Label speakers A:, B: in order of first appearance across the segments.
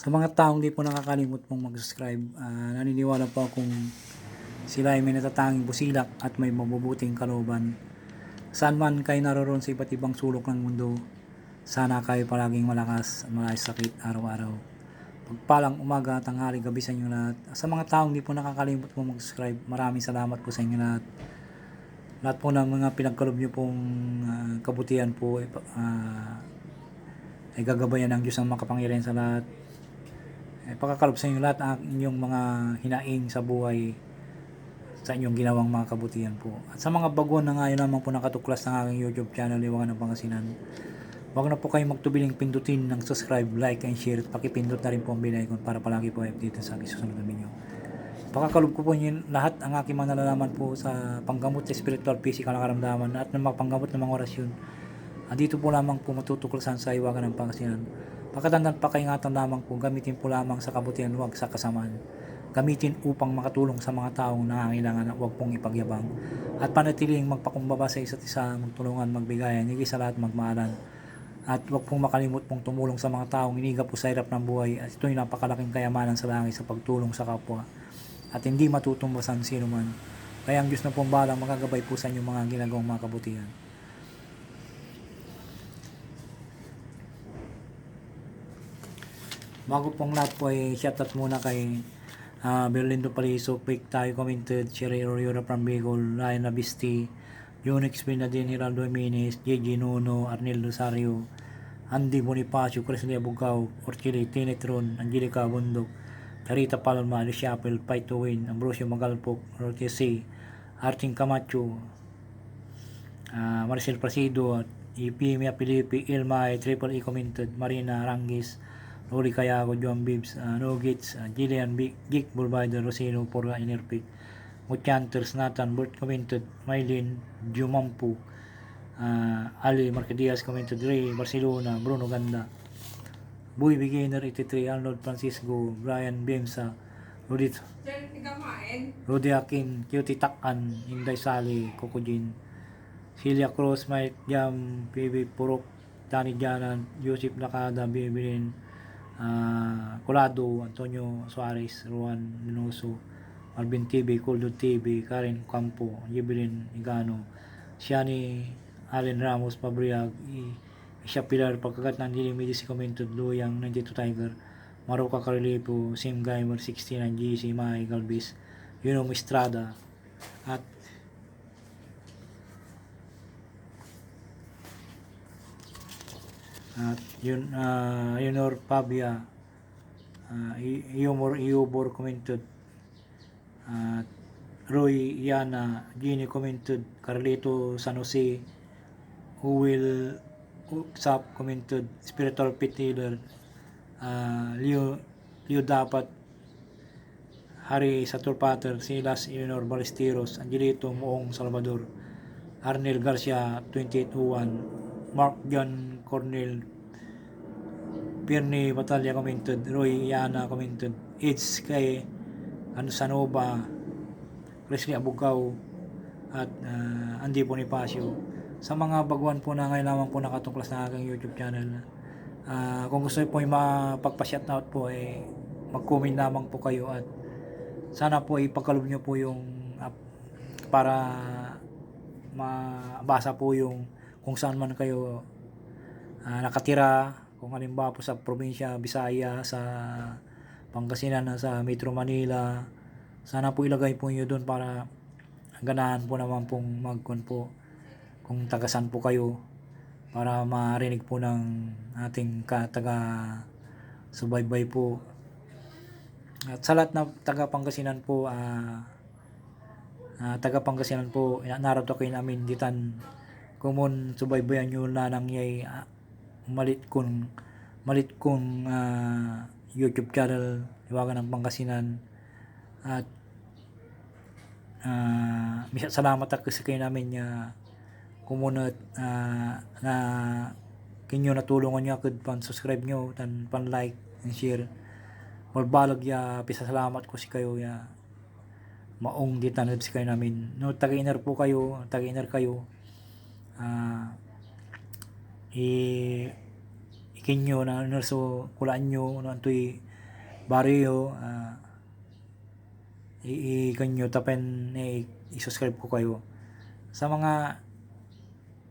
A: Sa mga taong di po nakakalimot pong mag-subscribe, naniniwala po akong sila ay may natatanging busilak at may mabubuting kalooban. Saan man kayo naroon sa iba't ibang sulok ng mundo, sana kayo palaging malakas at malayas sakit araw-araw. Pagpalang umaga, tanghali, gabi sa inyo lahat. Sa mga taong di po nakakalimot pong mag-subscribe, maraming salamat po sa inyo lahat. Lahat po ng mga pinagkalob nyo pong kabutihan po ay gagabayan ng Diyos ang makapangyarihan sa lahat. Pakakalob sa inyo lahat ang inyong mga hinaing sa buhay sa inyong ginawang mga kabutihan po. At sa mga baguhan na ngayon naman po nakatuklas ng aking YouTube channel, Liwangan ng Pangasinan, huwag na po kayo magtubiling pindutin ng subscribe, like, and share. At pakipindot na rin po ang bell icon para palagi po update sa aking susunod na video. Pakakalob ko po inyo lahat ang aking mga nalalaman po sa panggamot sa spiritual, physical na karamdaman at ng mga panggamot ng mga orasyon. At dito po lamang po matutuklasan sa Liwangan ng Pangasinan. Pagkatandaan, pakaingatan lamang po, gamitin po lamang sa kabutihan, huwag sa kasamaan. Gamitin upang makatulong sa mga taong nangangailangan at huwag pong ipagyabang. At panatiling magpakumbaba sa isa't isa, magtulungan, magbigayan, higit sa lahat magmaalan. At huwag pong makalimot pong tumulong sa mga taong iniga po sa hirap ng buhay. At ito'y napakalaking kayamanan sa langit sa pagtulong sa kapwa. At hindi matutumbasan sino man. Kaya ang Diyos na pong balang magagabay po sa inyong mga ginagawang mga kabutihan. Bago pong lahat po ay shoutout muna kay Berlindo Paliso, Quick Tayo Commented, Sherry Oriora from Bicol, Ryan Labisti, Unix Binadin, Hiraldo Jimenez, JJ Nuno, Arnel Rosario, Andy Bonifacio, Creslia Bugao, Orchili, Tinetron, Angelica Bundok, Tarita Palma, Alicia Apple, Fight to Win, Ambrosio Magalpok, Rote C, Arting Camacho, Marcel Prasido, EP Mia Pilipi, Ilmay, Triple E Commented, Marina Rangis, Rolly Cayago, John Bibbs, Nogits, Jillian Geek, Bulbider, Rosino, Porga, Inerpic, Muchanters, Nathan, Bert Commented, Mylene, Jumampu, Ali Marquedias Commented, Ray, Barcelona, Bruno Ganda, Boy Beginner 83, Arnold Francisco, Brian Bemsa, Rudy Akin, Cutie Takan, Inday Sali, Kokojin, Celia Cruz, Mike Jam, PB Purok, Tani Janan, Joseph Nakada, Bibilin, Colado, Antonio Suarez, Juan Linoso, Alvin TV, Coldo TV, Karen Campo, Jibilin Igano, Shani Allen Ramos, Pabriag, Isha Pilar, pagkagat ng Dili Medici Commented, Luyang 92 Tiger, Maruka Carlipo, Sim Gamer 69, GC, Mai Galvis, Yunom Estrada, at Yunor Pabia, Iubor Commented, Roy Yana, Gini Commented, Carlito San Jose, Will Sap Commented, Spiritual Pit Healer, Leo Dapat, Hari Satur Pater, Silas Eleanor Balesteros, Angelito Moong Salvador, Arnel Garcia 2801, Mark John Cornel, Pirni Batalya Commented, Roy Yana Commented, It's kay Sanoba, Presley Abugaw, at Andy Bonifacio. Sa mga baguhan po na ngayon lamang po nakatuklas na aking YouTube channel, kung gusto po yung mapagpa-shoutout po, mag-comment lamang po kayo at sana po ipagkalob nyo po yung para mabasa po yung kung saan man kayo nakatira, kung halimbawa po sa probinsya Bisaya, sa Pangasinan, sa Metro Manila, sana po ilagay po nyo doon para ganahan po naman pong magkon po kung tagasan po kayo para marinig po ng ating taga subaybay po. At sa lahat na taga Pangasinan po, narado kayo namin ditan kumon subaybayan nyo na nangyay malit kong YouTube channel, Liwangan ng Pangasinan. At salamat ako sa kayo namin kumunot na kinyo natulungan nyo akad pan subscribe nyo tan pan like and share. Walbalag pisasalamat ko si kayo maong ditanod si kayo namin. No, taga-iner po kayo, taga-iner kayo. Ikinyo na nurso kulaan nyo no antoy Barrio, i-kanyo tapen i-subscribe ko kayo. Sa mga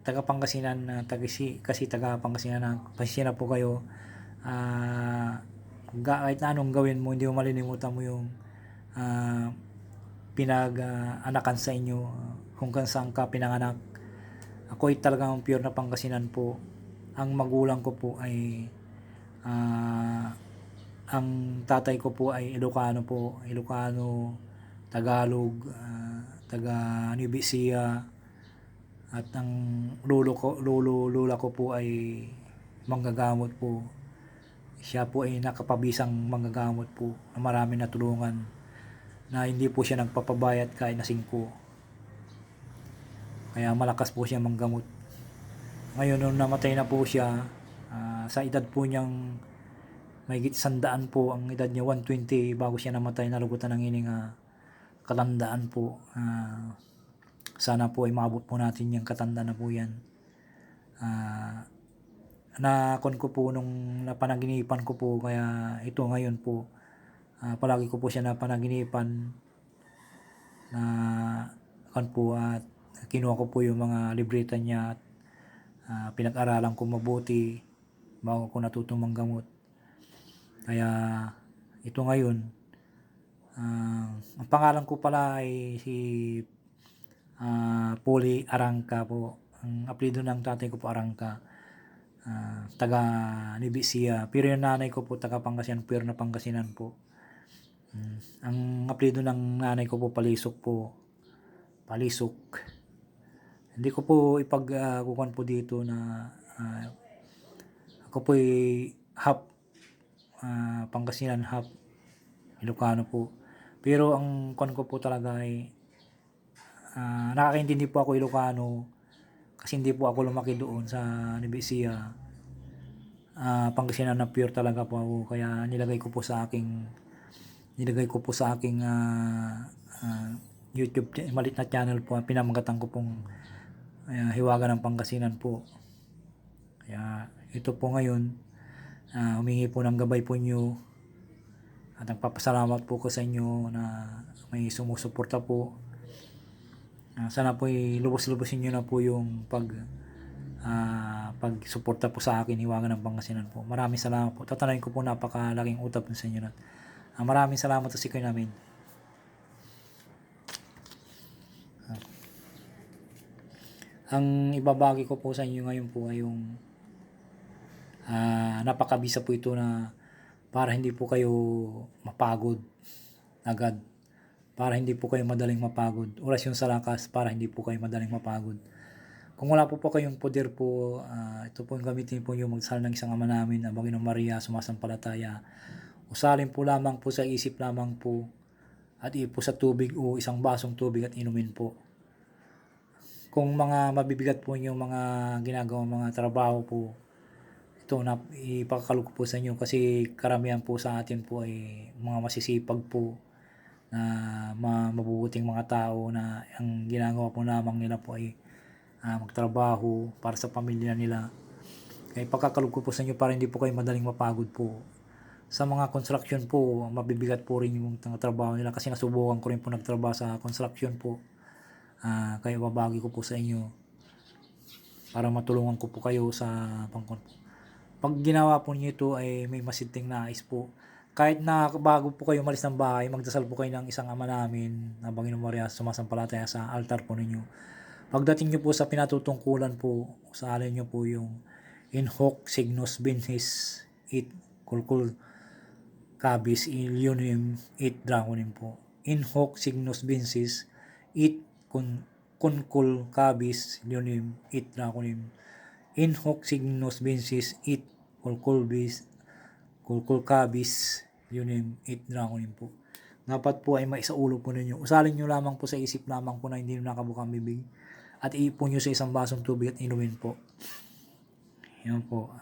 A: taga Pangasinan na kasi taga Pangasinan na pasensya na po kayo. Kahit na anong gawin mo, hindi mo malilimutan mo yung pinag-anakan sa inyo, kung saan ka pinanganak. Ako ay talagang pure na Pangasinan po. Ang magulang ko po ay ang tatay ko po ay Ilocano po, Ilocano, Tagalog, taga Nueva Ecija, at ang lula ko po ay manggagamot po. Siya po ay nakapabisang manggagamot po na marami natulungan, na hindi po siya nagpapabayad kahit na 5. Kaya malakas po siya manggamot. Ngayon nung namatay na po siya, sa edad po niyang mahigit 100 po, ang edad niya 120 bago siya namatay, nalugutan ng ining katandaan po. Sana po ay maabot po natin yung katandaan na po yan. Nakon ko po nung napanaginipan ko po, kaya ito ngayon po, palagi ko po siya napanaginipan na kon po, at kinuha ko po yung mga libreta niya at pinag-aralan ko mabuti bago ko natutong manggamot. Kaya ito ngayon, ang pangalan ko pala ay si Puli Arangka po. Ang apelyido ng tatay ko po Arangka, taga Nueva Ecija. Pero yung nanay ko po taga Pangasinan, pure na Pangasinan po. Ang apelyido ng nanay ko po Palisok po. Palisok. Hindi ko po ipagkukuhan po dito na ako po ay half Pangasinan, half Ilocano po. Pero ang kuhan ko po talaga ay nakakaintindi po ako Ilocano kasi hindi po ako lumaki doon sa Nueva Ecija. Pangasinan na pure talaga po ako, kaya nilagay ko po sa aking YouTube malit na channel po, pinamagatan ko pong Hiwaga ng Pangasinan po. Kaya ito po ngayon, humingi po ng gabay po nyo, at nagpapasalamat po ko sa inyo na may sumusuporta po. Sana po lubos-lubosin nyo na po yung pagsuporta po sa akin, Hiwaga ng Pangasinan po. Maraming salamat po. Tatanayin ko po, napakalaking utap sa inyo. Maraming salamat sa sikoy namin. Ang ibabagi ko po sa inyo ngayon po ay yung napakabisa po ito na para hindi po kayo mapagod agad, para hindi po kayo madaling mapagod. Orasyon sa lakas para hindi po kayo madaling mapagod. Kung wala po kayong poder po, ito po yung gamitin po yung magsal ng isang Ama namin na Panginoong Maria sumasampalataya. Usalin po lamang po sa isip lamang po, at ipo sa tubig o isang basong tubig at inumin po. Kung mga mabibigat po yung mga ginagawang mga trabaho po, ito na ipakakalog po sa inyo, kasi karamihan po sa atin po ay mga masisipag po na mabubuting mga tao na ang ginagawa po lamang nila po ay magtrabaho para sa pamilya nila. Kaya ipakakalog ko po sa inyo para hindi po kayo madaling mapagod po. Sa mga construction po, mabibigat po rin yung trabaho nila, kasi nasubukan ko rin po nagtrabaho sa construction po. Kaya babagi ko po sa inyo para matulungan ko po kayo sa pangkon po. Pag ginawa po niyo ito ay may masinting nais po. Kahit na bago po kayo malis ng bahay, magdasal po kayo ng isang Ama namin na Panginoong Maria sumasampalataya sa altar po ninyo. Pagdating nyo po sa pinatutungkulan po, usalin nyo po yung in hoc signos vinces it kulkul cabis ilionim it draconim po. In hoc signos vinces it kunkul cabis ilionim it draconim. In hoc signos vinces it kulkul cabis ilionim it draconim po. Dapat po ay maisaulo po ninyo. Usalin nyo lamang po sa isip lamang po na hindi nyo nakabukang bibig, at iipon nyo sa isang basong tubig at inumin po. Yan po.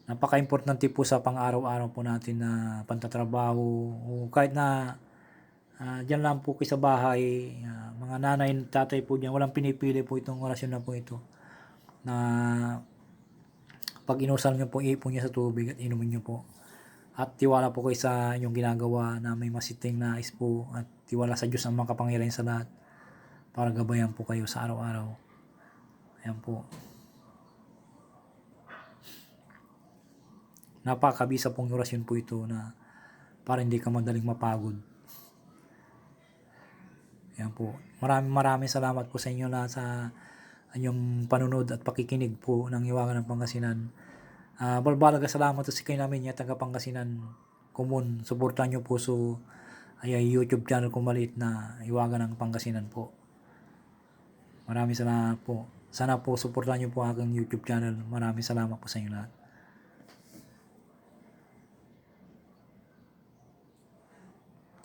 A: Napaka-importante po sa pang-araw-araw po natin na pantatrabaho. O kahit na dyan lang po kayo sa bahay, mga nanay, tatay po dyan, walang pinipili po itong orasyon na po ito. Na pag inusal nyo po, iipon nyo sa tubig at inumin nyo po. At tiwala po kayo sa inyong ginagawa na may masiting nais po, at tiwala sa Diyos ang makapangyarihan sa lahat para gabayan po kayo sa araw-araw. Ayan po. Napakabisa pong orasyon po ito na para hindi ka madaling mapagod. Ayan po. Maraming salamat po sa inyo na sa inyong panunod at pakikinig po ng Hiwaga ng Pangasinan. Balbalaga salamat sa kayo namin yung taga Pangasinan. Kumun, suportahan nyo po so ay YouTube channel ko maliit na Hiwaga ng Pangasinan po. Maraming salamat po. Sana po suportahan nyo po aking YouTube channel. Maraming salamat po sa inyo lahat.